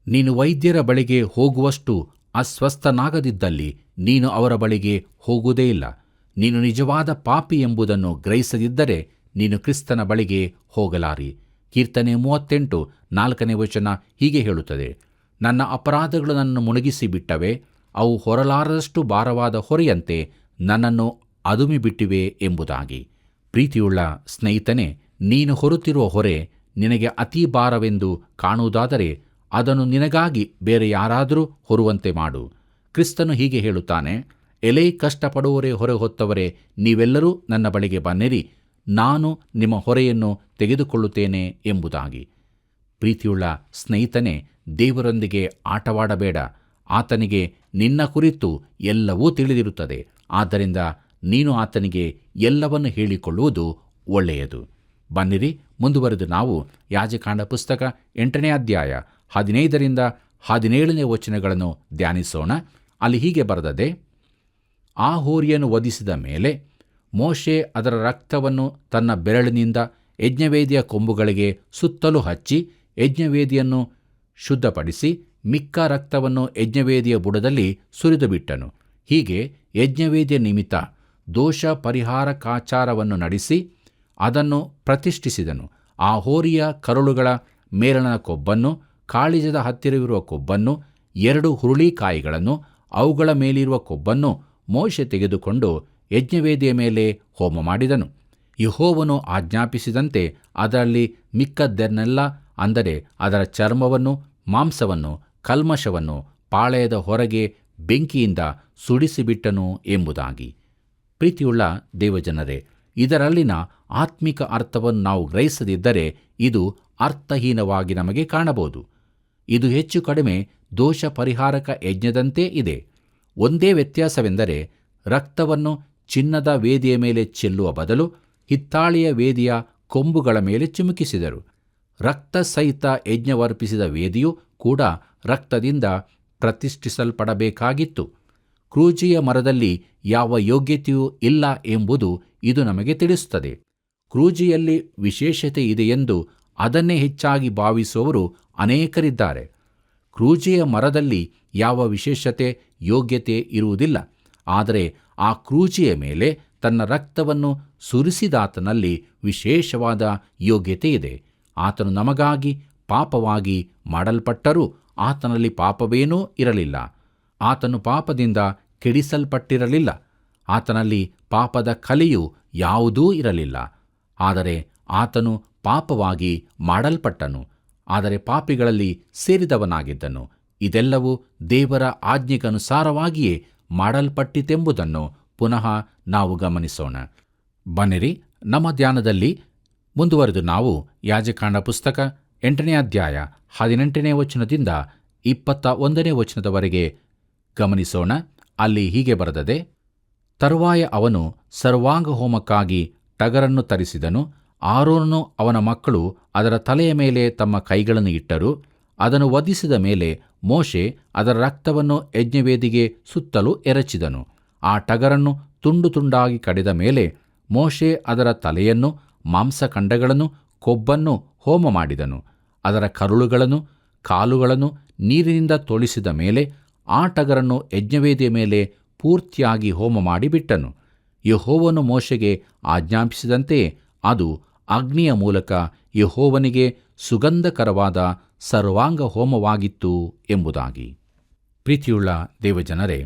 ನೀನು ವೈದ್ಯರ ಬಳಿಗೆ ಹೋಗುವಷ್ಟು ಅಸ್ವಸ್ಥನಾಗದಿದ್ದಲ್ಲಿ ನೀನು ಅವರ ಬಳಿಗೆ ಹೋಗುವುದೇ ಇಲ್ಲ. ನೀನು ನಿಜವಾದ ಪಾಪಿ ಎಂಬುದನ್ನು ಗ್ರಹಿಸದಿದ್ದರೆ ನೀನು ಕ್ರಿಸ್ತನ ಬಳಿಗೆ ಹೋಗಲಾರಿ. ಕೀರ್ತನೆ 38 4ನೇ ವಚನ ಹೀಗೆ ಹೇಳುತ್ತದೆ: ನನ್ನ ಅಪರಾಧಗಳು ನನ್ನನ್ನು ಮುಳುಗಿಸಿ ಬಿಟ್ಟವೆ, ಅವು ಹೊರಲಾರದಷ್ಟು ಭಾರವಾದ ಹೊರೆಯಂತೆ ನನ್ನನ್ನು ಅದುಮಿಬಿಟ್ಟಿವೆ ಎಂಬುದಾಗಿ. ಪ್ರೀತಿಯುಳ್ಳ ಸ್ನೇಹಿತನೇ, ನೀನು ಹೊರುತ್ತಿರುವ ಹೊರೆ ನಿನಗೆ ಅತೀ ಭಾರವೆಂದು ಕಾಣುವುದಾದರೆ ಅದನ್ನು ನಿನಗಾಗಿ ಬೇರೆ ಯಾರಾದರೂ ಹೊರುವಂತೆ ಮಾಡು. ಕ್ರಿಸ್ತನು ಹೀಗೆ ಹೇಳುತ್ತಾನೆ: ಎಲೈ ಕಷ್ಟಪಡುವವರೇ, ಹೊರೆ ಹೊತ್ತವರೇ, ನೀವೆಲ್ಲರೂ ನನ್ನ ಬಳಿಗೆ ಬನ್ನಿರಿ, ನಾನು ನಿಮ್ಮ ಹೊರೆಯನ್ನು ತೆಗೆದುಕೊಳ್ಳುತ್ತೇನೆ ಎಂಬುದಾಗಿ. ಪ್ರೀತಿಯುಳ್ಳ ಸ್ನೇಹಿತನೇ, ದೇವರೊಂದಿಗೆ ಆಟವಾಡಬೇಡ. ಆತನಿಗೆ ನಿನ್ನ ಕುರಿತು ಎಲ್ಲವೂ ತಿಳಿದಿರುತ್ತದೆ. ಆದ್ದರಿಂದ ನೀನು ಆತನಿಗೆ ಎಲ್ಲವನ್ನು ಹೇಳಿಕೊಳ್ಳುವುದು ಒಳ್ಳೆಯದು. ಬನ್ನಿರಿ, ಮುಂದುವರೆದು ನಾವು ಯಾಜಕಾಂಡ ಪುಸ್ತಕ 8ನೇ ಅಧ್ಯಾಯ 15ರಿಂದ 17ನೇ ವಚನಗಳನ್ನು ಧ್ಯಾನಿಸೋಣ. ಅಲ್ಲಿ ಹೀಗೆ ಬರೆದದೆ: ಆ ಹೋರಿಯನ್ನು ವಧಿಸಿದ ಮೇಲೆ ಮೋಶೆ ಅದರ ರಕ್ತವನ್ನು ತನ್ನ ಬೆರಳಿನಿಂದ ಯಜ್ಞವೇದಿಯ ಕೊಂಬುಗಳಿಗೆ ಸುತ್ತಲೂ ಹಚ್ಚಿ ಯಜ್ಞವೇದಿಯನ್ನು ಶುದ್ಧಪಡಿಸಿ ಮಿಕ್ಕ ರಕ್ತವನ್ನು ಯಜ್ಞವೇದಿಯ ಬುಡದಲ್ಲಿ ಸುರಿದುಬಿಟ್ಟನು. ಹೀಗೆ ಯಜ್ಞವೇದಿಯ ನಿಮಿತ್ತ ದೋಷ ಪರಿಹಾರಕಾಚಾರವನ್ನು ನಡೆಸಿ ಅದನ್ನು ಪ್ರತಿಷ್ಠಿಸಿದನು. ಆ ಹೋರಿಯ ಕರುಳುಗಳ ಮೇಲಣ ಕೊಬ್ಬನ್ನು, ಕಾಳಿಜದ ಹತ್ತಿರವಿರುವ ಕೊಬ್ಬನ್ನು, 2 ಹುರುಳಿಕಾಯಿಗಳನ್ನು, ಅವುಗಳ ಮೇಲಿರುವ ಕೊಬ್ಬನ್ನು ಮೋಶೆ ತೆಗೆದುಕೊಂಡು ಯಜ್ಞವೇದಿಯ ಮೇಲೆ ಹೋಮ ಮಾಡಿದನು. ಯೆಹೋವನು ಆಜ್ಞಾಪಿಸಿದಂತೆ ಅದರಲ್ಲಿ ಮಿಕ್ಕದ್ದನ್ನೆಲ್ಲ, ಅಂದರೆ ಅದರ ಚರ್ಮವನ್ನು, ಮಾಂಸವನ್ನು, ಕಲ್ಮಶವನ್ನು ಪಾಳೆಯದ ಹೊರಗೆ ಬೆಂಕಿಯಿಂದ ಸುಡಿಸಿಬಿಟ್ಟನು ಎಂಬುದಾಗಿ. ಪ್ರೀತಿಯುಳ್ಳ ದೇವಜನರೇ, ಇದರಲ್ಲಿನ ಆತ್ಮಿಕ ಅರ್ಥವನ್ನು ನಾವು ಗ್ರಹಿಸದಿದ್ದರೆ ಇದು ಅರ್ಥಹೀನವಾಗಿ ನಮಗೆ ಕಾಣಬಹುದು. ಇದು ಹೆಚ್ಚು ಕಡಿಮೆ ದೋಷ ಪರಿಹಾರಕ ಯಜ್ಞದಂತೆ ಇದೆ. ಒಂದೇ ವ್ಯತ್ಯಾಸವೆಂದರೆ ರಕ್ತವನ್ನು ಚಿನ್ನದ ವೇದಿಯ ಮೇಲೆ ಚೆಲ್ಲುವ ಬದಲು ಹಿತ್ತಾಳೆಯ ವೇದಿಯ ಕೊಂಬುಗಳ ಮೇಲೆ ಚಿಮುಕಿಸಿದರು. ರಕ್ತ ಸಹಿತ ಯಜ್ಞವರ್ಪಿಸಿದ ವೇದಿಯು ಕೂಡ ರಕ್ತದಿಂದ ಪ್ರತಿಷ್ಠಿಸಲ್ಪಡಬೇಕಾಗಿತ್ತು. ಕ್ರೂಜಿಯ ಮರದಲ್ಲಿ ಯಾವ ಯೋಗ್ಯತೆಯೂ ಇಲ್ಲ ಎಂಬುದು ಇದು ನಮಗೆ ತಿಳಿಸುತ್ತದೆ. ಕ್ರೂಜಿಯಲ್ಲಿ ವಿಶೇಷತೆ ಇದೆಯೆಂದು ಅದನ್ನೇ ಹೆಚ್ಚಾಗಿ ಭಾವಿಸುವವರು ಅನೇಕರಿದ್ದಾರೆ. ಕ್ರೂಜಿಯ ಮರದಲ್ಲಿ ಯಾವ ವಿಶೇಷತೆ ಯೋಗ್ಯತೆ ಇರುವುದಿಲ್ಲ. ಆದರೆ ಆ ಕ್ರೂಜಿಯ ಮೇಲೆ ತನ್ನ ರಕ್ತವನ್ನು ಸುರಿಸಿದಾತನಲ್ಲಿ ವಿಶೇಷವಾದ ಯೋಗ್ಯತೆ ಇದೆ. ಆತನು ನಮಗಾಗಿ ಪಾಪವಾಗಿ ಮಾಡಲ್ಪಟ್ಟರೂ ಆತನಲ್ಲಿ ಪಾಪವೇನೂ ಇರಲಿಲ್ಲ. ಆತನು ಪಾಪದಿಂದ ಕೆಡಿಸಲ್ಪಟ್ಟಿರಲಿಲ್ಲ. ಆತನಲ್ಲಿ ಪಾಪದ ಕಲೆಯು ಯಾವುದೂ ಇರಲಿಲ್ಲ. ಆದರೆ ಆತನು ಪಾಪವಾಗಿ ಮಾಡಲ್ಪಟ್ಟನು, ಆದರೆ ಪಾಪಿಗಳಲ್ಲಿ ಸೇರಿದವನಾಗಿದ್ದನು. ಇದೆಲ್ಲವೂ ದೇವರ ಆಜ್ಞೆಗನುಸಾರವಾಗಿಯೇ ಮಾಡಲ್ಪಟ್ಟಿತೆಂಬುದನ್ನು ಪುನಃ ನಾವು ಗಮನಿಸೋಣ. ಬನ್ನಿರಿ, ನಮ್ಮ ಧ್ಯಾನದಲ್ಲಿ ಮುಂದುವರೆದು ನಾವು ಯಾಜಕಾಂಡ ಪುಸ್ತಕ 8ನೇ ಅಧ್ಯಾಯ 18ನೇ ವಚನದಿಂದ 21ನೇ ವಚನದವರೆಗೆ ಗಮನಿಸೋಣ. ಅಲ್ಲಿ ಹೀಗೆ ಬರೆದದೆ: ತರುವಾಯ ಅವನು ಸರ್ವಾಂಗ ಹೋಮಕ್ಕಾಗಿ ಟಗರನ್ನು ತರಿಸಿದನು. ಆರೋನನು ಅವನ ಮಕ್ಕಳು ಅದರ ತಲೆಯ ಮೇಲೆ ತಮ್ಮ ಕೈಗಳನ್ನು ಇಟ್ಟರು. ಅದನ್ನು ವಧಿಸಿದ ಮೇಲೆ ಮೋಶೆ ಅದರ ರಕ್ತವನ್ನು ಯಜ್ಞವೇದಿಗೆ ಸುತ್ತಲೂ ಎರಚಿದನು. ಆ ಟಗರನ್ನು ತುಂಡು ತುಂಡಾಗಿ ಕಡಿದ ಮೇಲೆ ಮೋಶೆ ಅದರ ತಲೆಯನ್ನು, ಮಾಂಸಖಂಡಗಳನ್ನು, ಕೊಬ್ಬನ್ನು ಹೋಮ ಮಾಡಿದನು. ಅದರ ಕರುಳುಗಳನ್ನು, ಕಾಲುಗಳನ್ನು ನೀರಿನಿಂದ ತೊಳಿಸಿದ ಮೇಲೆ ಆ ಟಗರನ್ನು ಯಜ್ಞವೇದಿಯ ಮೇಲೆ ಪೂರ್ತಿಯಾಗಿ ಹೋಮ ಮಾಡಿ ಬಿಟ್ಟನು. ಯೆಹೋವನು ಮೋಶೆಗೆ ಆಜ್ಞಾಪಿಸಿದಂತೆಯೇ ಅದು ಅಗ್ನಿಯ ಮೂಲಕ ಯೆಹೋವನಿಗೆ ಸುಗಂಧಕರವಾದ ಸರ್ವಾಂಗ ಹೋಮವಾಗಿತ್ತು ಎಂಬುದಾಗಿ. ಪ್ರೀತಿಯುಳ್ಳ ದೇವಜನರೇ,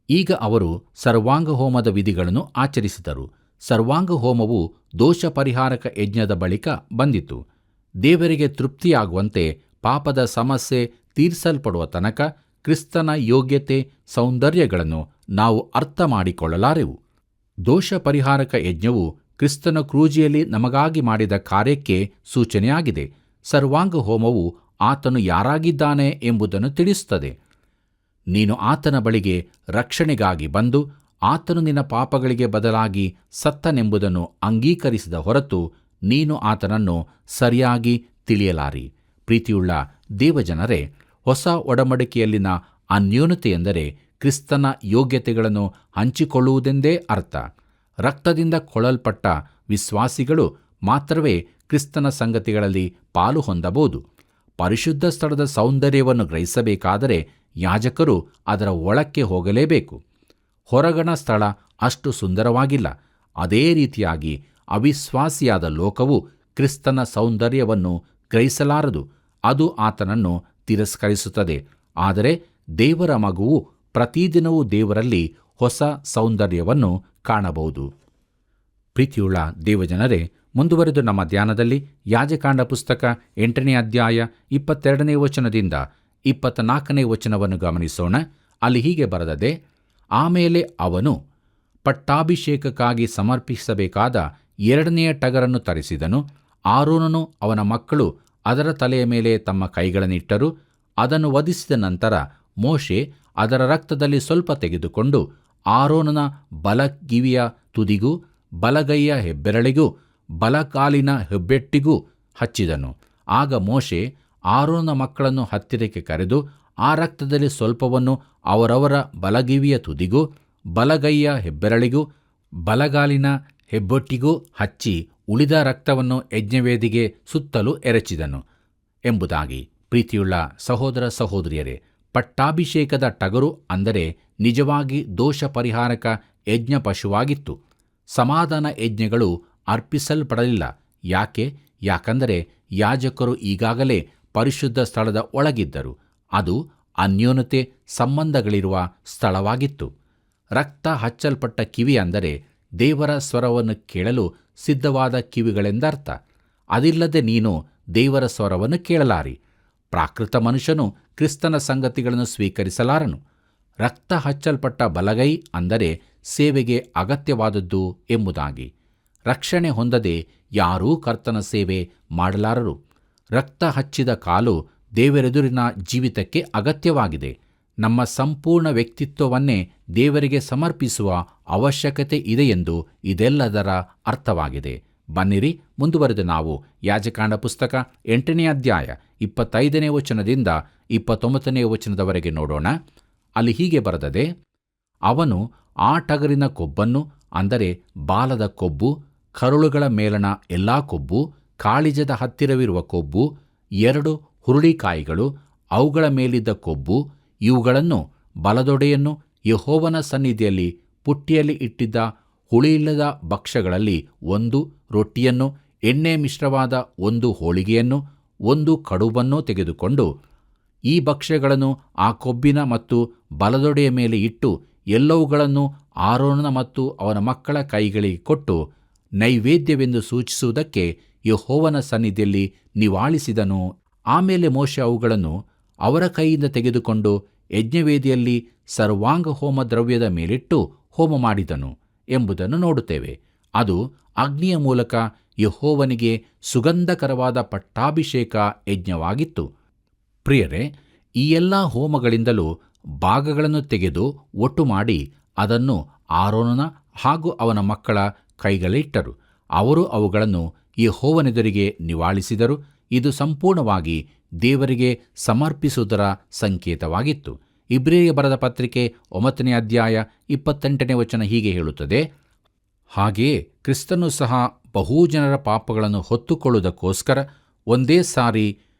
ಈಗ ಅವರು ಸರ್ವಾಂಗ ಹೋಮದ ವಿಧಿಗಳನ್ನು ಆಚರಿಸಿದರು. ಸರ್ವಾಂಗ ಹೋಮವು ದೋಷ ಪರಿಹಾರಕ ಯಜ್ಞದ ಬಳಿಕ ಬಂದಿತು. ದೇವರಿಗೆ ತೃಪ್ತಿಯಾಗುವಂತೆ ಪಾಪದ ಸಮಸ್ಯೆ ತೀರಿಸಲ್ಪಡುವ ತನಕ ಕ್ರಿಸ್ತನ ಯೋಗ್ಯತೆ ಸೌಂದರ್ಯಗಳನ್ನು ನಾವು ಅರ್ಥ ಮಾಡಿಕೊಳ್ಳಲಾರೆವು. ದೋಷ ಪರಿಹಾರಕ ಯಜ್ಞವು ಕ್ರಿಸ್ತನ ಕ್ರೂಜಿಯಲ್ಲಿ ನಮಗಾಗಿ ಮಾಡಿದ ಕಾರ್ಯಕ್ಕೆ ಸೂಚನೆಯಾಗಿದೆ. ಸರ್ವಾಂಗ ಹೋಮವು ಆತನು ಯಾರಾಗಿದ್ದಾನೆ ಎಂಬುದನ್ನು ತಿಳಿಸುತ್ತದೆ. ನೀನು ಆತನ ಬಳಿಗೆ ರಕ್ಷಣೆಗಾಗಿ ಬಂದು ಆತನು ನಿನ್ನ ಪಾಪಗಳಿಗೆ ಬದಲಾಗಿ ಸತ್ತನೆಂಬುದನ್ನು ಅಂಗೀಕರಿಸಿದ ಹೊರತು ನೀನು ಆತನನ್ನು ಸರಿಯಾಗಿ ತಿಳಿಯಲಾರಿ. ಪ್ರೀತಿಯುಳ್ಳ ದೇವಜನರೇ, ಹೊಸ ಒಡಂಬಡಿಕೆಯಲ್ಲಿನ ಅನ್ಯೋನ್ಯತೆಯೆಂದರೆ ಕ್ರಿಸ್ತನ ಯೋಗ್ಯತೆಗಳನ್ನು ಹಂಚಿಕೊಳ್ಳುವುದೆಂದೇ ಅರ್ಥ. ರಕ್ತದಿಂದ ಕೊಳಲ್ಪಟ್ಟ ವಿಶ್ವಾಸಿಗಳು ಮಾತ್ರವೇ ಕ್ರಿಸ್ತನ ಸಂಗತಿಗಳಲ್ಲಿ ಪಾಲು ಹೊಂದಬಹುದು. ಪರಿಶುದ್ಧ ಸ್ಥಳದ ಸೌಂದರ್ಯವನ್ನು ಗ್ರಹಿಸಬೇಕಾದರೆ ಯಾಜಕರು ಅದರ ಒಳಕ್ಕೆ ಹೋಗಲೇಬೇಕು. ಹೊರಗಣ ಸ್ಥಳ ಅಷ್ಟು ಸುಂದರವಾಗಿಲ್ಲ. ಅದೇ ರೀತಿಯಾಗಿ ಅವಿಶ್ವಾಸಿಯಾದ ಲೋಕವು ಕ್ರಿಸ್ತನ ಸೌಂದರ್ಯವನ್ನು ಗ್ರಹಿಸಲಾರದು. ಅದು ಆತನನ್ನು ತಿರಸ್ಕರಿಸುತ್ತದೆ. ಆದರೆ ದೇವರ ಮಗುವು ಪ್ರತಿದಿನವೂ ದೇವರಲ್ಲಿ ಹೊಸ ಸೌಂದರ್ಯವನ್ನು ಕಾಣಬಹುದು. ಪ್ರೀತಿಯುಳ್ಳ ದೇವಜನರೇ, ಮುಂದುವರೆದು ನಮ್ಮ ಧ್ಯಾನದಲ್ಲಿ ಯಾಜಕಾಂಡ ಪುಸ್ತಕ 8ನೇ ಅಧ್ಯಾಯ 22ನೇ ವಚನದಿಂದ 24ನೇ ವಚನವನ್ನು ಗಮನಿಸೋಣ. ಅಲ್ಲಿ ಹೀಗೆ ಬರೆದದೆ: ಆಮೇಲೆ ಅವನು ಪಟ್ಟಾಭಿಷೇಕಕ್ಕಾಗಿ ಸಮರ್ಪಿಸಬೇಕಾದ 2ನೆಯ ಟಗರನ್ನು ತರಿಸಿದನು. ಆರೋನನು ಅವನ ಮಕ್ಕಳು ಅದರ ತಲೆಯ ಮೇಲೆ ತಮ್ಮ ಕೈಗಳನ್ನಿಟ್ಟರು. ಅದನ್ನು ವಧಿಸಿದ ನಂತರ ಮೋಶೆ ಅದರ ರಕ್ತದಲ್ಲಿ ಸ್ವಲ್ಪ ತೆಗೆದುಕೊಂಡು ಆರೋನನ ಬಲಗಿವಿಯ ತುದಿಗೂ, ಬಲಗೈಯ ಹೆಬ್ಬೆರಳಿಗೂ, ಬಲಕಾಲಿನ ಹೆಬ್ಬೆಟ್ಟಿಗೂ ಹಚ್ಚಿದನು. ಆಗ ಮೋಶೆ ಆರೋನನ ಮಕ್ಕಳನ್ನು ಹತ್ತಿರಕ್ಕೆ ಕರೆದು ಆ ರಕ್ತದಲ್ಲಿ ಸ್ವಲ್ಪವನ್ನು ಅವರವರ ಬಲಗಿವಿಯ ತುದಿಗೂ, ಬಲಗೈಯ ಹೆಬ್ಬೆರಳಿಗೂ, ಬಲಗಾಲಿನ ಹೆಬ್ಬೊಟ್ಟಿಗೂ ಹಚ್ಚಿ ಉಳಿದ ರಕ್ತವನ್ನು ಯಜ್ಞವೇದಿಗೆ ಸುತ್ತಲೂ ಎರಚಿದನು ಎಂಬುದಾಗಿ. ಪ್ರೀತಿಯುಳ್ಳ ಸಹೋದರ ಸಹೋದರಿಯರೇ, ಪಟ್ಟಾಭಿಷೇಕದ ಟಗರು ಅಂದರೆ ನಿಜವಾಗಿ ದೋಷ ಪರಿಹಾರಕ ಯಜ್ಞ ಪಶುವಾಗಿತ್ತು. ಸಮಾಧಾನ ಯಜ್ಞಗಳು ಅರ್ಪಿಸಲ್ಪಡಲಿಲ್ಲ. ಯಾಕಂದರೆ ಯಾಜಕರು ಈಗಾಗಲೇ ಪರಿಶುದ್ಧ ಸ್ಥಳದ ಒಳಗಿದ್ದರು. ಅದು ಅನ್ಯೋನ್ಯತೆ ಸಂಬಂಧಗಳಿರುವ ಸ್ಥಳವಾಗಿತ್ತು. ರಕ್ತ ಹಚ್ಚಲ್ಪಟ್ಟ ಕಿವಿ ಅಂದರೆ ದೇವರ ಸ್ವರವನ್ನು ಕೇಳಲು ಸಿದ್ಧವಾದ ಕಿವಿಗಳೆಂದರ್ಥ. ಅದಿಲ್ಲದೆ ನೀನು ದೇವರ ಸ್ವರವನ್ನು ಕೇಳಲಾರಿ. ಪ್ರಾಕೃತ ಮನುಷ್ಯನು ಕ್ರಿಸ್ತನ ಸಂಗತಿಗಳನ್ನು ಸ್ವೀಕರಿಸಲಾರನು. ರಕ್ತ ಹಚ್ಚಲ್ಪಟ್ಟ ಬಲಗೈ ಅಂದರೆ ಸೇವೆಗೆ ಅಗತ್ಯವಾದದ್ದು ಎಂಬುದಾಗಿ. ರಕ್ಷಣೆ ಹೊಂದದೆ ಯಾರೂ ಕರ್ತನ ಸೇವೆ ಮಾಡಲಾರರು. ರಕ್ತ ಹಚ್ಚಿದ ಕಾಲು ದೇವರೆದುರಿನ ಜೀವಿತಕ್ಕೆ ಅಗತ್ಯವಾಗಿದೆ. ನಮ್ಮ ಸಂಪೂರ್ಣ ವ್ಯಕ್ತಿತ್ವವನ್ನೇ ದೇವರಿಗೆ ಸಮರ್ಪಿಸುವ ಅವಶ್ಯಕತೆ ಇದೆಯೆಂದು ಇದೆಲ್ಲದರ ಅರ್ಥವಾಗಿದೆ. ಬನ್ನಿರಿ, ಮುಂದುವರೆದು ನಾವು ಯಾಜಕಾಂಡ ಪುಸ್ತಕ 8ನೇ ಅಧ್ಯಾಯ 25ನೇ ವಚನದಿಂದ 29ನೇ ವಚನದವರೆಗೆ ನೋಡೋಣ. ಅಲ್ಲಿ ಹೀಗೆ ಬರೆದದೆ: ಅವನು ಆ ಟಗರಿನ ಕೊಬ್ಬನ್ನು, ಅಂದರೆ ಬಾಲದ ಕೊಬ್ಬು, ಕರುಳುಗಳ ಮೇಲಣ ಎಲ್ಲಾ ಕೊಬ್ಬು, ಕಾಳಿಜದ ಹತ್ತಿರವಿರುವ ಕೊಬ್ಬು, 2 ಹುರುಳಿಕಾಯಿಗಳು, ಅವುಗಳ ಮೇಲಿದ್ದ ಕೊಬ್ಬು, ಇವುಗಳನ್ನು ಬಲದೊಡೆಯನ್ನು ಯೆಹೋವನ ಸನ್ನಿಧಿಯಲ್ಲಿ ಪುಟ್ಟಿಯಲ್ಲಿ ಇಟ್ಟಿದ್ದ ಹುಳಿಯಿಲ್ಲದ ಭಕ್ಷ್ಯಗಳಲ್ಲಿ 1 ರೊಟ್ಟಿಯನ್ನು, ಎಣ್ಣೆ ಮಿಶ್ರವಾದ 1 ಹೋಳಿಗೆಯನ್ನು, 1 ಕಡುಬನ್ನು ತೆಗೆದುಕೊಂಡು ಈ ಭಕ್ಷ್ಯಗಳನ್ನು ಆ ಕೊಬ್ಬಿನ ಮತ್ತು ಬಲದೊಡೆಯ ಮೇಲೆ ಇಟ್ಟು ಎಲ್ಲವುಗಳನ್ನು ಆರೋನನ ಮತ್ತು ಅವನ ಮಕ್ಕಳ ಕೈಗಳಿಗೆ ಕೊಟ್ಟು ನೈವೇದ್ಯವೆಂದು ಸೂಚಿಸುವುದಕ್ಕೆ ಯೆಹೋವನ ಸನ್ನಿಧಿಯಲ್ಲಿ ನಿವಾಳಿಸಿದನು. ಆಮೇಲೆ ಮೋಶೆ ಅವುಗಳನ್ನು ಅವರ ಕೈಯಿಂದ ತೆಗೆದುಕೊಂಡು ಯಜ್ಞವೇದಿಯಲ್ಲಿ ಸರ್ವಾಂಗ ಹೋಮ ದ್ರವ್ಯದ ಮೇಲಿಟ್ಟು ಹೋಮ ಮಾಡಿದನು ಎಂಬುದನ್ನು ನೋಡುತ್ತೇವೆ. ಅದು ಅಗ್ನಿಯ ಮೂಲಕ ಯೆಹೋವನಿಗೆ ಸುಗಂಧಕರವಾದ ಪಟ್ಟಾಭಿಷೇಕ ಯಜ್ಞವಾಗಿತ್ತು. ಪ್ರಿಯರೇ, ಈ ಎಲ್ಲ ಹೋಮಗಳಿಂದಲೂ ಭಾಗಗಳನ್ನು ತೆಗೆದು ಒಟ್ಟು ಮಾಡಿ ಅದನ್ನು ಆರೋನನ ಹಾಗೂ ಅವನ ಮಕ್ಕಳ ಕೈಗಳಿಟ್ಟರು. ಅವರು ಅವುಗಳನ್ನು ಯೆಹೋವನೆದುರಿಗೆ ನಿವಾಳಿಸಿದರು. ಇದು ಸಂಪೂರ್ಣವಾಗಿ ದೇವರಿಗೆ ಸಮರ್ಪಿಸುವುದರ ಸಂಕೇತವಾಗಿತ್ತು. ಇಬ್ರಿಯರಿಗೆ ಬರೆದ ಪತ್ರಿಕೆ 9ನೇ ಅಧ್ಯಾಯ 28ನೇ ವಚನ ಹೀಗೆ ಹೇಳುತ್ತದೆ: ಹಾಗೆಯೇ ಕ್ರಿಸ್ತನು ಸಹ ಬಹುಜನರ ಪಾಪಗಳನ್ನು ಹೊತ್ತುಕೊಳ್ಳುವುದಕ್ಕೋಸ್ಕರ ಒಂದೇ ಸಾರಿ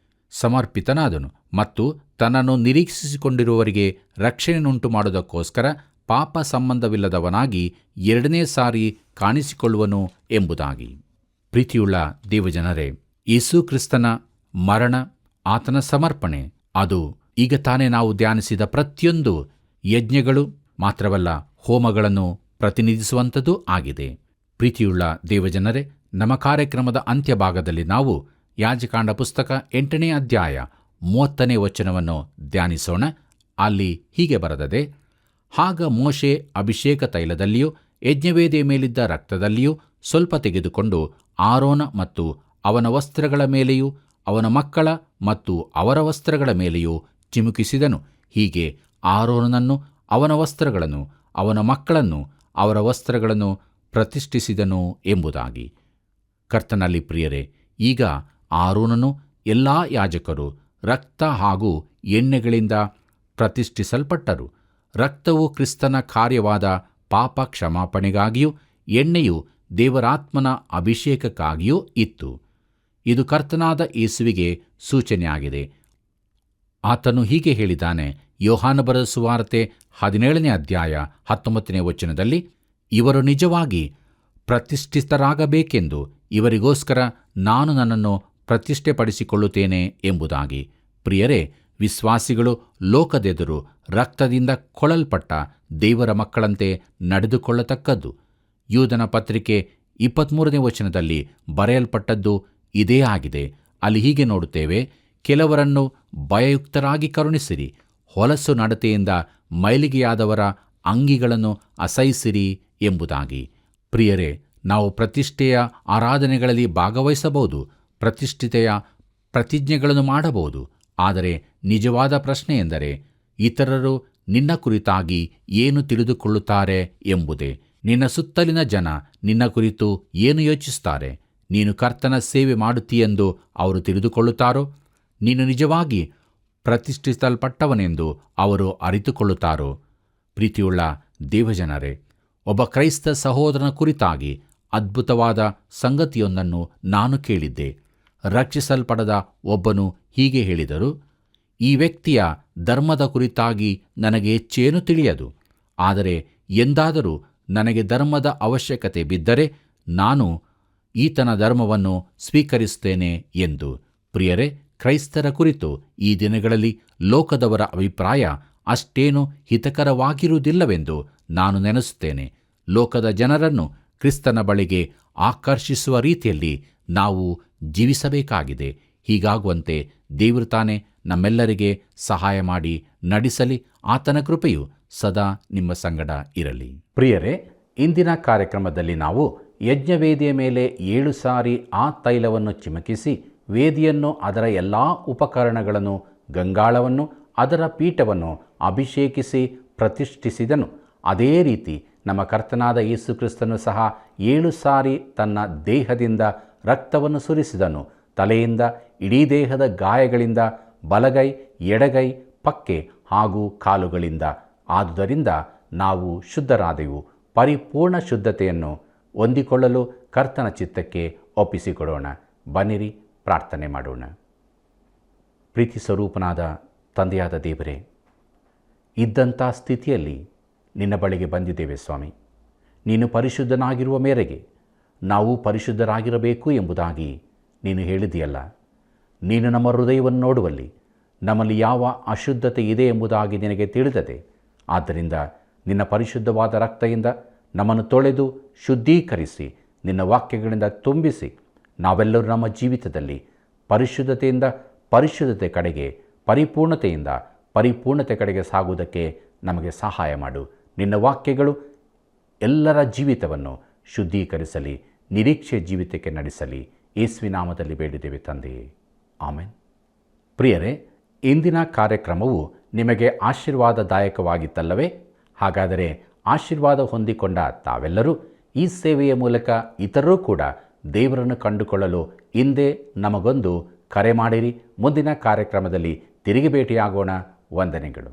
ಸಮರ್ಪಿತನಾದನು ಮತ್ತು ತನ್ನನ್ನು ನಿರೀಕ್ಷಿಸಿಕೊಂಡಿರುವವರಿಗೆ ರಕ್ಷಣೆಯುಂಟು ಮಾಡುವುದಕ್ಕೋಸ್ಕರ ಪಾಪ ಸಂಬಂಧವಿಲ್ಲದವನಾಗಿ 2ನೇ ಸಾರಿ ಕಾಣಿಸಿಕೊಳ್ಳುವನು ಎಂಬುದಾಗಿ. ಪ್ರೀತಿಯುಳ್ಳ ದೇವಜನರೇ, ಯೇಸು ಕ್ರಿಸ್ತನ ಮರಣ, ಆತನ ಸಮರ್ಪಣೆ, ಅದು ಈಗ ತಾನೇ ನಾವು ಧ್ಯಾನಿಸಿದ ಪ್ರತಿಯೊಂದು ಯಜ್ಞಗಳು ಮಾತ್ರವಲ್ಲ, ಹೋಮಗಳನ್ನು ಪ್ರತಿನಿಧಿಸುವಂಥದ್ದೂ ಆಗಿದೆ. ಪ್ರೀತಿಯುಳ್ಳ ದೇವಜನರೇ, ನಮ್ಮ ಕಾರ್ಯಕ್ರಮದ ಅಂತ್ಯಭಾಗದಲ್ಲಿ ನಾವು ಯಾಜಕಾಂಡ ಪುಸ್ತಕ 8ನೇ ಅಧ್ಯಾಯ 30ನೇ ವಚನವನ್ನು ಧ್ಯಾನಿಸೋಣ. ಅಲ್ಲಿ ಹೀಗೆ ಬರೆದದೆ: ಆಗ ಮೋಶೆ ಅಭಿಷೇಕ ತೈಲದಲ್ಲಿಯೂ ಯಜ್ಞವೇದಿಯ ಮೇಲಿದ್ದ ರಕ್ತದಲ್ಲಿಯೂ ಸ್ವಲ್ಪ ತೆಗೆದುಕೊಂಡು ಆರೋನ ಮತ್ತು ಅವನ ವಸ್ತ್ರಗಳ ಮೇಲೆಯೂ ಅವನ ಮಕ್ಕಳ ಮತ್ತು ಅವರ ವಸ್ತ್ರಗಳ ಮೇಲೆಯೂ ಚಿಮುಕಿಸಿದನು. ಹೀಗೆ ಆರೋನನನ್ನು, ಅವನ ವಸ್ತ್ರಗಳನ್ನು, ಅವನ ಮಕ್ಕಳನ್ನು, ಅವರ ವಸ್ತ್ರಗಳನ್ನು ಪ್ರತಿಷ್ಠಿಸಿದನು ಎಂಬುದಾಗಿ. ಕರ್ತನಲ್ಲಿ ಪ್ರಿಯರೇ, ಈಗ ಆರೋನನು ಎಲ್ಲಾ ಯಾಜಕರು ರಕ್ತ ಹಾಗೂ ಎಣ್ಣೆಗಳಿಂದ ಪ್ರತಿಷ್ಠಿಸಲ್ಪಟ್ಟರು. ರಕ್ತವು ಕ್ರಿಸ್ತನ ಕಾರ್ಯವಾದ ಪಾಪ ಕ್ಷಮಾಪಣೆಗಾಗಿಯೂ ಎಣ್ಣೆಯು ದೇವರಾತ್ಮನ ಅಭಿಷೇಕಕ್ಕಾಗಿಯೂ ಇತ್ತು. ಇದು ಕರ್ತನಾದ ಯೇಸುವಿಗೆ ಸೂಚನೆಯಾಗಿದೆ. ಆತನು ಹೀಗೆ ಹೇಳಿದ್ದಾನೆ. ಯೋಹಾನ ಬರೆದ ಸುವಾರ್ತೆ 17ನೇ ಅಧ್ಯಾಯ 19ನೇ ವಚನದಲ್ಲಿ: ಇವರು ನಿಜವಾಗಿ ಪ್ರತಿಷ್ಠಿತರಾಗಬೇಕೆಂದು ಇವರಿಗೋಸ್ಕರ ನಾನು ನನ್ನನ್ನು ಪ್ರತಿಷ್ಠೆಪಡಿಸಿಕೊಳ್ಳುತ್ತೇನೆ ಎಂಬುದಾಗಿ. ಪ್ರಿಯರೇ, ವಿಶ್ವಾಸಿಗಳು ಲೋಕದೆದುರು ರಕ್ತದಿಂದ ಕೊಳಲ್ಪಟ್ಟ ದೇವರ ಮಕ್ಕಳಂತೆ ನಡೆದುಕೊಳ್ಳತಕ್ಕದ್ದು. ಯೂದನ ಪತ್ರಿಕೆ 23ನೇ ವಚನದಲ್ಲಿ ಬರೆಯಲ್ಪಟ್ಟದ್ದು ಇದೇ ಆಗಿದೆ. ಅಲ್ಲಿ ಹೀಗೆ ನೋಡುತ್ತೇವೆ: ಕೆಲವರನ್ನು ಭಯಯುಕ್ತರಾಗಿ ಕರುಣಿಸಿರಿ, ಹೊಲಸು ನಡತೆಯಿಂದ ಮೈಲಿಗೆಯಾದವರ ಅಂಗಿಗಳನ್ನು ಅಸಹಿಸಿರಿ ಎಂಬುದಾಗಿ. ಪ್ರಿಯರೇ, ನಾವು ಪ್ರತಿಷ್ಠೆಯ ಆರಾಧನೆಗಳಲ್ಲಿ ಭಾಗವಹಿಸಬಹುದು, ಪ್ರತಿಷ್ಠಿತೆಯ ಪ್ರತಿಜ್ಞೆಗಳನ್ನು ಮಾಡಬಹುದು. ಆದರೆ ನಿಜವಾದ ಪ್ರಶ್ನೆ ಎಂದರೆ, ಇತರರು ನಿನ್ನ ಕುರಿತಾಗಿ ಏನು ತಿಳಿದುಕೊಳ್ಳುತ್ತಾರೆ ಎಂಬುದೇ. ನಿನ್ನ ಸುತ್ತಲಿನ ಜನ ನಿನ್ನ ಕುರಿತು ಏನು ಯೋಚಿಸುತ್ತಾರೆ? ನೀನು ಕರ್ತನ ಸೇವೆ ಮಾಡುತ್ತೀಯೆಂದು ಅವರು ತಿಳಿದುಕೊಳ್ಳುತ್ತಾರೋ? ನೀನು ನಿಜವಾಗಿ ಪ್ರತಿಷ್ಠಿಸಲ್ಪಟ್ಟವನೆಂದು ಅವರು ಅರಿತುಕೊಳ್ಳುತ್ತಾರೋ? ಪ್ರೀತಿಯುಳ್ಳ ದೇವಜನರೇ, ಒಬ್ಬ ಕ್ರೈಸ್ತ ಸಹೋದರನ ಕುರಿತಾಗಿ ಅದ್ಭುತವಾದ ಸಂಗತಿಯೊಂದನ್ನು ನಾನು ಕೇಳಿದ್ದೆ. ರಕ್ಷಿಸಲ್ಪಡದ ಒಬ್ಬನು ಹೀಗೆ ಹೇಳಿದರು: ಈ ವ್ಯಕ್ತಿಯ ಧರ್ಮದ ಕುರಿತಾಗಿ ನನಗೆ ಹೆಚ್ಚೇನೂ ತಿಳಿಯದು, ಆದರೆ ಎಂದಾದರೂ ನನಗೆ ಧರ್ಮದ ಅವಶ್ಯಕತೆ ಬಿದ್ದರೆ ನಾನು ಈತನ ಧರ್ಮವನ್ನು ಸ್ವೀಕರಿಸುತ್ತೇನೆ ಎಂದು. ಪ್ರಿಯರೇ, ಕ್ರೈಸ್ತರ ಕುರಿತು ಈ ದಿನಗಳಲ್ಲಿ ಲೋಕದವರ ಅಭಿಪ್ರಾಯ ಅಷ್ಟೇನು ಹಿತಕರವಾಗಿರುವುದಿಲ್ಲವೆಂದು ನಾನು ನೆನೆಸುತ್ತೇನೆ. ಲೋಕದ ಜನರನ್ನು ಕ್ರಿಸ್ತನ ಬಳಿಗೆ ಆಕರ್ಷಿಸುವ ರೀತಿಯಲ್ಲಿ ನಾವು ಜೀವಿಸಬೇಕಾಗಿದೆ. ಹೀಗಾಗುವಂತೆ ದೇವರು ತಾನೇ ನಮ್ಮೆಲ್ಲರಿಗೆ ಸಹಾಯ ಮಾಡಿ ನಡೆಸಲಿ. ಆತನ ಕೃಪೆಯು ಸದಾ ನಿಮ್ಮ ಸಂಗಡ ಇರಲಿ. ಪ್ರಿಯರೇ, ಇಂದಿನ ಕಾರ್ಯಕ್ರಮದಲ್ಲಿ ನಾವು ಯಜ್ಞವೇದಿಯ ಮೇಲೆ 7 ಸಾರಿ ಆ ತೈಲವನ್ನು ಚಿಮುಕಿಸಿ ವೇದಿಯನ್ನು, ಅದರ ಎಲ್ಲ ಉಪಕರಣಗಳನ್ನು, ಗಂಗಾಳವನ್ನು, ಅದರ ಪೀಠವನ್ನು ಅಭಿಷೇಕಿಸಿ ಪ್ರತಿಷ್ಠಿಸಿದನು. ಅದೇ ರೀತಿ ನಮ್ಮ ಕರ್ತನಾದ ಯೇಸು ಕ್ರಿಸ್ತನು ಸಹ 7 ಸಾರಿ ತನ್ನ ದೇಹದಿಂದ ರಕ್ತವನ್ನು ಸುರಿಸಿದನು. ತಲೆಯಿಂದ, ಇಡೀ ದೇಹದ ಗಾಯಗಳಿಂದ, ಬಲಗೈ, ಎಡಗೈ, ಪಕ್ಕೆ ಹಾಗೂ ಕಾಲುಗಳಿಂದ. ಆದುದರಿಂದ ನಾವು ಶುದ್ಧರಾದೆವು. ಪರಿಪೂರ್ಣ ಶುದ್ಧತೆಯನ್ನು ಹೊಂದಿಕೊಳ್ಳಲು ಕರ್ತನ ಚಿತ್ತಕ್ಕೆ ಒಪ್ಪಿಸಿಕೊಡೋಣ. ಬನ್ನಿರಿ, ಪ್ರಾರ್ಥನೆ ಮಾಡೋಣ. ಪ್ರೀತಿ ಸ್ವರೂಪನಾದ ತಂದೆಯಾದ ದೇವರೇ, ಇದ್ದಂಥ ಸ್ಥಿತಿಯಲ್ಲಿ ನಿನ್ನ ಬಳಿಗೆ ಬಂದಿದ್ದೇವೆ ಸ್ವಾಮಿ. ನೀನು ಪರಿಶುದ್ಧನಾಗಿರುವ ಮೇರೆಗೆ ನಾವು ಪರಿಶುದ್ಧರಾಗಿರಬೇಕು ಎಂಬುದಾಗಿ ನೀನು ಹೇಳಿದೆಯಲ್ಲ. ನೀನು ನಮ್ಮ ಹೃದಯವನ್ನು ನೋಡುವಲ್ಲಿ ನಮ್ಮಲ್ಲಿ ಯಾವ ಅಶುದ್ಧತೆ ಇದೆ ಎಂಬುದಾಗಿ ನಿನಗೆ ತಿಳಿದದೆ. ಆದ್ದರಿಂದ ನಿನ್ನ ಪರಿಶುದ್ಧವಾದ ರಕ್ತದಿಂದ ನಮ್ಮನ್ನು ತೊಳೆದು ಶುದ್ಧೀಕರಿಸಿ, ನಿನ್ನ ವಾಕ್ಯಗಳಿಂದ ತುಂಬಿಸಿ, ನಾವೆಲ್ಲರೂ ನಮ್ಮ ಜೀವಿತದಲ್ಲಿ ಪರಿಶುದ್ಧತೆಯಿಂದ ಪರಿಶುದ್ಧತೆ ಕಡೆಗೆ, ಪರಿಪೂರ್ಣತೆಯಿಂದ ಪರಿಪೂರ್ಣತೆ ಕಡೆಗೆ ಸಾಗುವುದಕ್ಕೆ ನಮಗೆ ಸಹಾಯ ಮಾಡು. ನಿನ್ನ ವಾಕ್ಯಗಳು ಎಲ್ಲರ ಜೀವಿತವನ್ನು ಶುದ್ಧೀಕರಿಸಲಿ, ನಿರೀಕ್ಷೆ ಜೀವಿತಕ್ಕೆ ನಡೆಸಲಿ. ಯೇಸುವಿನ ನಾಮದಲ್ಲಿ ಬೇಡಿದ್ದೇವೆ ತಂದೆಯೇ, ಆಮೆನ್. ಪ್ರಿಯರೇ, ಇಂದಿನ ಕಾರ್ಯಕ್ರಮವು ನಿಮಗೆ ಆಶೀರ್ವಾದದಾಯಕವಾಗಿತ್ತಲ್ಲವೇ? ಹಾಗಾದರೆ ಆಶೀರ್ವಾದ ಹೊಂದಿಕೊಂಡ ತಾವೆಲ್ಲರೂ ಈ ಸೇವೆಯ ಮೂಲಕ ಇತರರೂ ಕೂಡ ದೇವರನ್ನು ಕಂಡುಕೊಳ್ಳಲು ಹಿಂದೆ ನಮಗೊಂದು ಕರೆ ಮಾಡಿರಿ. ಮುಂದಿನ ಕಾರ್ಯಕ್ರಮದಲ್ಲಿ ತಿರುಗಿ ಭೇಟಿಯಾಗೋಣ. ವಂದನೆಗಳು.